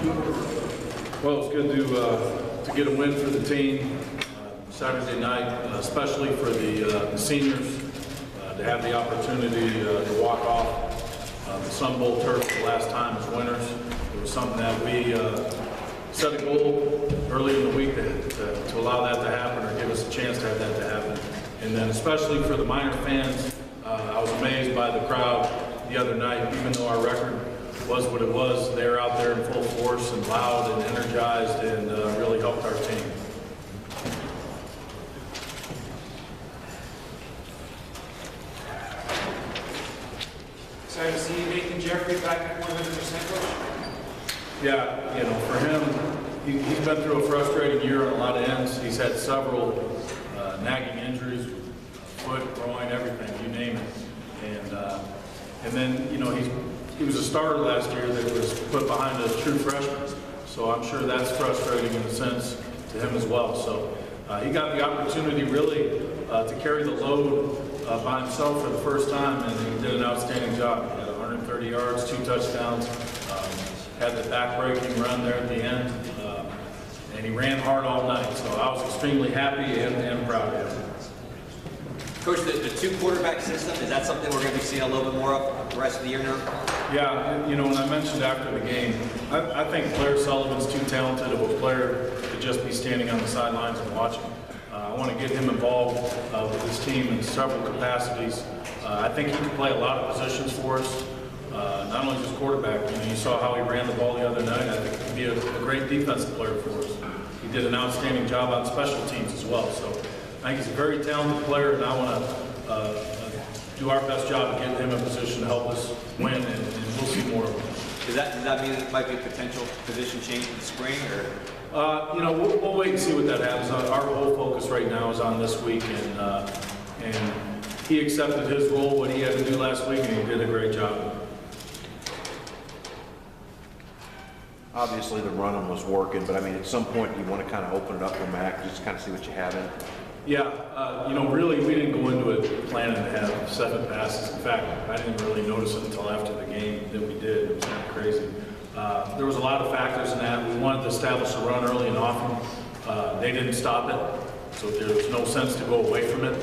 Well, it's good to get a win for the team Saturday night, especially for the seniors, to have the opportunity to walk off the Sun Bowl turf the last time as winners. It was something that we set a goal early in the week to allow that to happen, or give us a chance to have that to happen. And then especially for the Miner fans, I was amazed by the crowd the other night. Even though our record was what it was, they were out there in full force and loud and energized, and really helped our team. Excited to see Nathan Jeffrey back at 100%, Coach? Yeah, you know, for him, he's been through a frustrating year on a lot of ends. He's had several nagging injuries, foot, groin, everything, you name it. And then, you know, he was a starter last year that was put behind a true freshman. So I'm sure that's frustrating in a sense to him as well. So he got the opportunity really to carry the load by himself for the first time, and he did an outstanding job. He had 130 yards, 2 touchdowns, had the back-breaking run there at the end, and he ran hard all night. So I was extremely happy and proud of him. Coach, the 2-quarterback system, is that something we're going to be seeing a little bit more of the rest of the year now? Yeah, you know, when I mentioned after the game, I think Blair Sullivan's too talented of a player to just be standing on the sidelines and watching. I want to get him involved with his team in several capacities. I think he can play a lot of positions for us, not only just quarterback. You know, you saw how he ran the ball the other night. I think he can be a great defensive player for us. He did an outstanding job on special teams as well. So I think he's a very talented player, and I want to do our best job of getting him in a position to help us win, and we'll see more of him. Does that mean it might be a potential position change in the spring, or? You know, we'll wait and see what that happens. Our whole focus right now is on this week, and he accepted his role, what he had to do last week, and he did a great job. Obviously, the running was working, but I mean, at some point, you want to kind of open it up for Mac, just kind of see what you have in. Yeah, you know, really, we didn't go into it planning to have 7 passes. In fact, I didn't really notice it until after the game that we did. It was kind of crazy. There was a lot of factors in that. We wanted to establish a run early and often. They didn't stop it, so there was no sense to go away from it.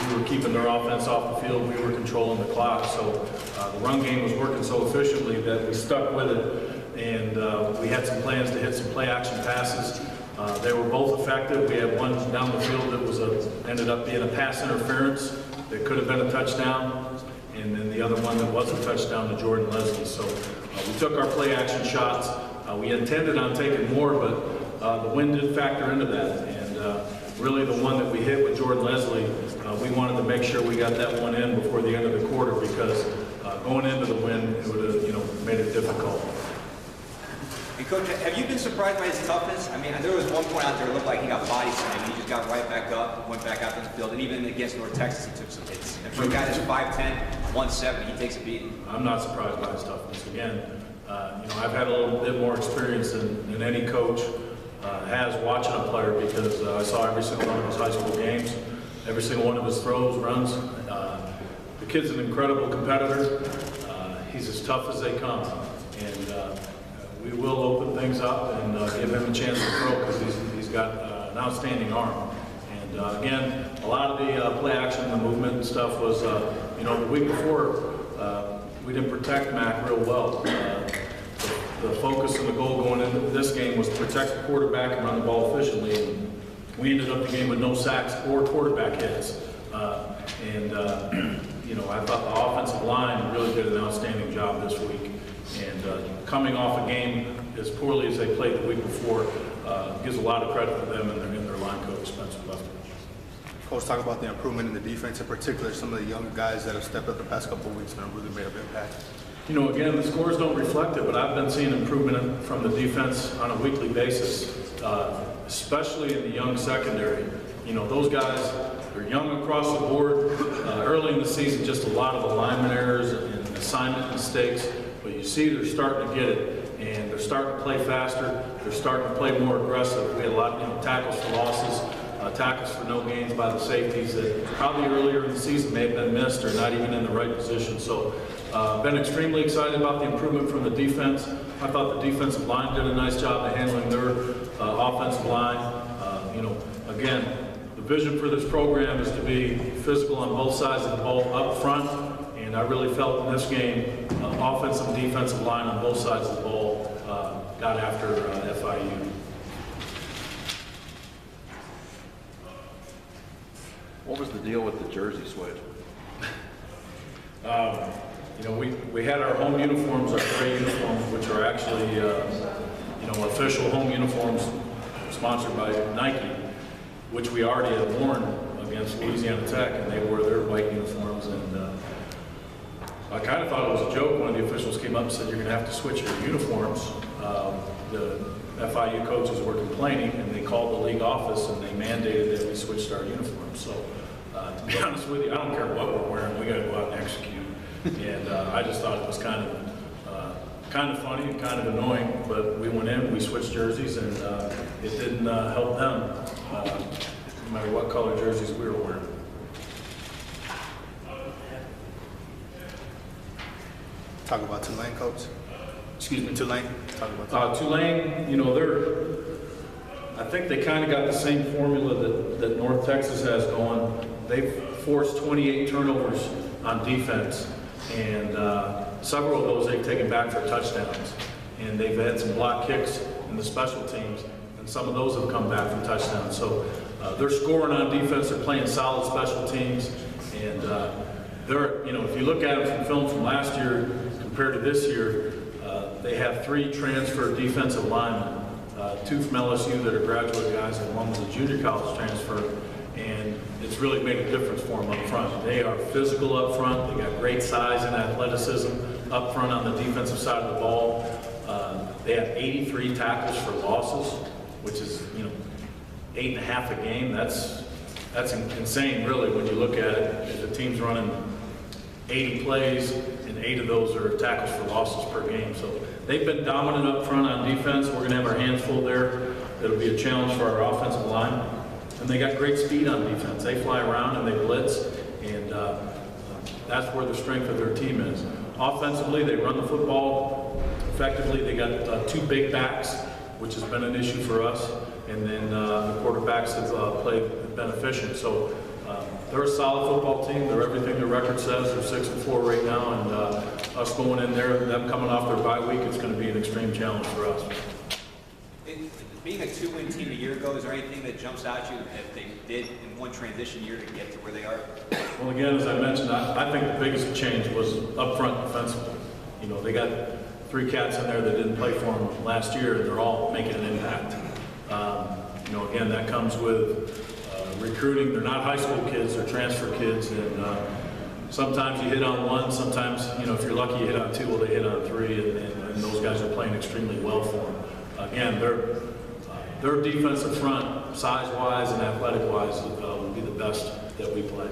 We were keeping their offense off the field. We were controlling the clock. So the run game was working so efficiently that we stuck with it, and we had some plans to hit some play-action passes. They were both effective. We had one down the field that ended up being a pass interference that could have been a touchdown, and then the other one that was a touchdown to Jordan Leslie. So we took our play-action shots. We intended on taking more, but the wind did factor into that. And really the one that we hit with Jordan Leslie, we wanted to make sure we got that one in before the end of the quarter, because going into the wind, it would have, you know, made it difficult. And Coach, have you been surprised by his toughness? I mean, there was one point out there, it looked like he got body slammed. He just got right back up, went back out on the field, and even against North Texas, he took some hits. And for a guy that's 5'10", 170, he takes a beating. I'm not surprised by his toughness. Again, you know, I've had a little bit more experience than any coach has watching a player, because I saw every single one of his high school games, every single one of his throws, runs. The kid's an incredible competitor. He's as tough as they come. And we will open things up and give him a chance to throw, because he's got an outstanding arm. And again, a lot of the play action and the movement and stuff was, you know, the week before, we didn't protect Mac real well. The focus and the goal going into this game was to protect the quarterback and run the ball efficiently. And we ended up the game with no sacks or quarterback hits. You know, I thought the offensive line really did an outstanding job this week. And coming off a game as poorly as they played the week before gives a lot of credit to them and their line coach, Spencer Lefty. Coach, talk about the improvement in the defense, in particular some of the young guys that have stepped up the past couple of weeks and have really made an impact. You know, again, the scores don't reflect it, but I've been seeing improvement from the defense on a weekly basis, especially in the young secondary. You know, those guys are young across the board. Early in the season, just a lot of alignment errors and assignment mistakes, but you see they're starting to get it, and they're starting to play faster. They're starting to play more aggressive. We had a lot of tackles for losses. tackles for no gains by the safeties that probably earlier in the season may have been missed or not even in the right position. So been extremely excited about the improvement from the defense. I thought the defensive line did a nice job of handling their offensive line. Again, the vision for this program is to be physical on both sides of the ball up front, and I really felt in this game, offensive and defensive line on both sides of the ball got after FIU. What was the deal with the jersey switch? We had our home uniforms, our gray uniforms, which are actually, official home uniforms sponsored by Nike, which we already had worn against Louisiana Tech, and they wore their white uniforms. And I kind of thought it was a joke. One of the officials came up and said, "You're going to have to switch your uniforms." The FIU coaches were complaining, and they called the league office, and they mandated that we switched our uniforms. So, to be honest with you, I don't care what we're wearing. We got to go out and execute. And I just thought it was kind of funny and kind of annoying. But we went in, we switched jerseys, and it didn't help them, no matter what color jerseys we were wearing. Talk about Tulane, coach. Excuse me. Tulane. Talk about Tulane, I think they kind of got the same formula that North Texas has going. They've forced 28 turnovers on defense, and several of those they've taken back for touchdowns. And they've had some block kicks in the special teams, and some of those have come back for touchdowns. So they're scoring on defense, they're playing solid special teams, and if you look at them from film from last year compared to this year, they have 3 transfer defensive linemen, 2 from LSU that are graduate guys, and 1 was a junior college transfer, and it's really made a difference for them up front. They are physical up front, they got great size and athleticism up front on the defensive side of the ball. They have 83 tackles for losses, which is 8.5 a game. That's insane, really, when you look at it. If the team's running 80 plays, and 8 of those are tackles for losses per game. So they've been dominant up front on defense. We're going to have our hands full there. It'll be a challenge for our offensive line. And they got great speed on defense. They fly around and they blitz, and that's where the strength of their team is. Offensively, they run the football effectively. They got 2 big backs, which has been an issue for us. And then the quarterbacks have been efficient. So they're a solid football team. They're everything their record says. They're 6-4 right now, and us going in there, them coming off their bye week, it's going to be an extreme challenge for us. Being a 2-win team a year ago, is there anything that jumps out at you that they did in one transition year to get to where they are? Well, again, as I mentioned, I think the biggest change was up front defensively. They got 3 cats in there that didn't play for them last year, and they're all making an impact. Again, that comes with recruiting. They're not high school kids, they're transfer kids, and sometimes you hit on 1, sometimes, if you're lucky, you hit on 2, well, they hit on 3, and those guys are playing extremely well for them. Again, their defensive front, size-wise and athletic-wise, will be the best that we play.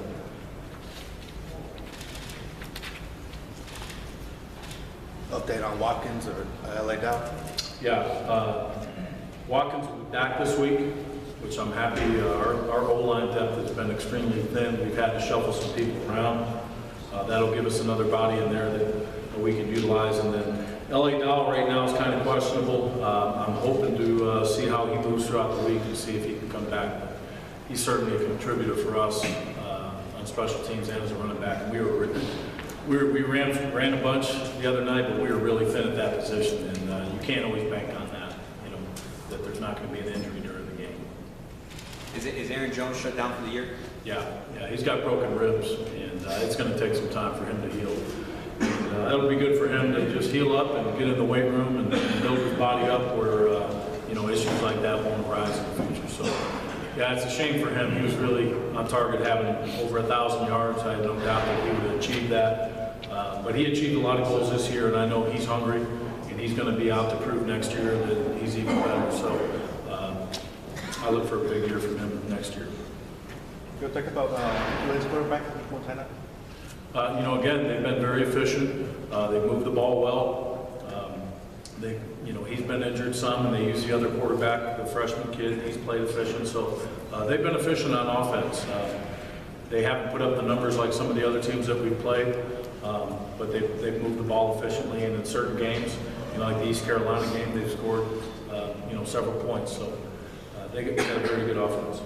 update on Watkins or LA Dow? Yeah, Watkins will be back this week, which I'm happy. Our O-line depth has been extremely thin. We've had to shuffle some people around. That'll give us another body in there that we can utilize. And then LA Dow right now is kind of questionable. I'm hoping to see how he moves throughout the week and see if he can come back. But he's certainly a contributor for us on special teams and as a running back. And we ran a bunch the other night, but we were really thin at that position. And you can't always bank on that, that there's not going to be an injury during the game. Is Aaron Jones shut down for the year? Yeah, he's got broken ribs, and it's going to take some time for him to heal. And, that'll be good for him to just heal up and get in the weight room and build his body up where, issues like that won't arise in the future. So, yeah, it's a shame for him. He was really on target having over 1,000 yards. I had no doubt that he would achieve that. But he achieved a lot of goals this year, and I know he's hungry, and he's going to be out to prove next year that he's even better. So I look for a big year from him next year. You'll talk about Tulane's quarterback, Montana? Again, they've been very efficient. They move the ball well. they, he's been injured some, and they use the other quarterback, the freshman kid. He's played efficient, so they've been efficient on offense. They haven't put up the numbers like some of the other teams that we've played, but they've moved the ball efficiently, and in certain games, like the East Carolina game, they've scored, several points. So they got a very good offense.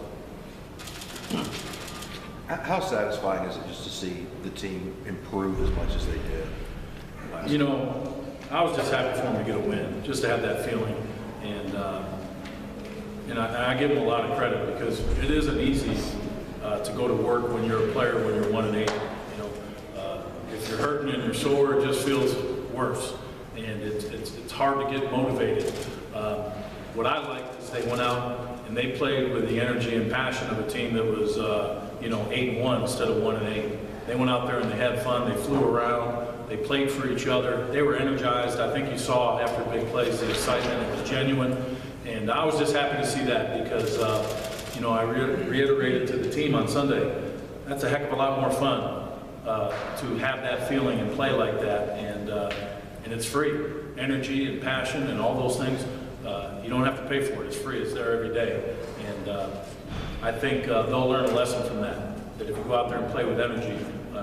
How satisfying is it just to see the team improve as much as they did? I was just happy for them to get a win, just to have that feeling. And I give them a lot of credit because it isn't easy to go to work when you're a player when you're 1-8. If you're hurting and you're sore, it just feels worse. And it's hard to get motivated. What I liked is they went out and they played with the energy and passion of a team that was 8-1 instead of 1-8. They went out there and they had fun. They flew around. They played for each other. They were energized. I think you saw after big plays the excitement. It was genuine. And I was just happy to see that because, I reiterated to the team on Sunday, that's a heck of a lot more fun to have that feeling and play like that. And it's free. Energy and passion and all those things, you don't have to pay for it. It's free. It's there every day. And I think they'll learn a lesson from that if you go out there and play with energy,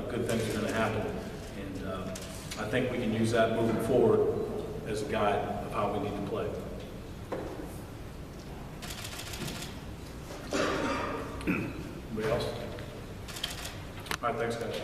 good things are going to happen. And I think we can use that moving forward as a guide of how we need to play. Anybody else? All right, thanks, guys.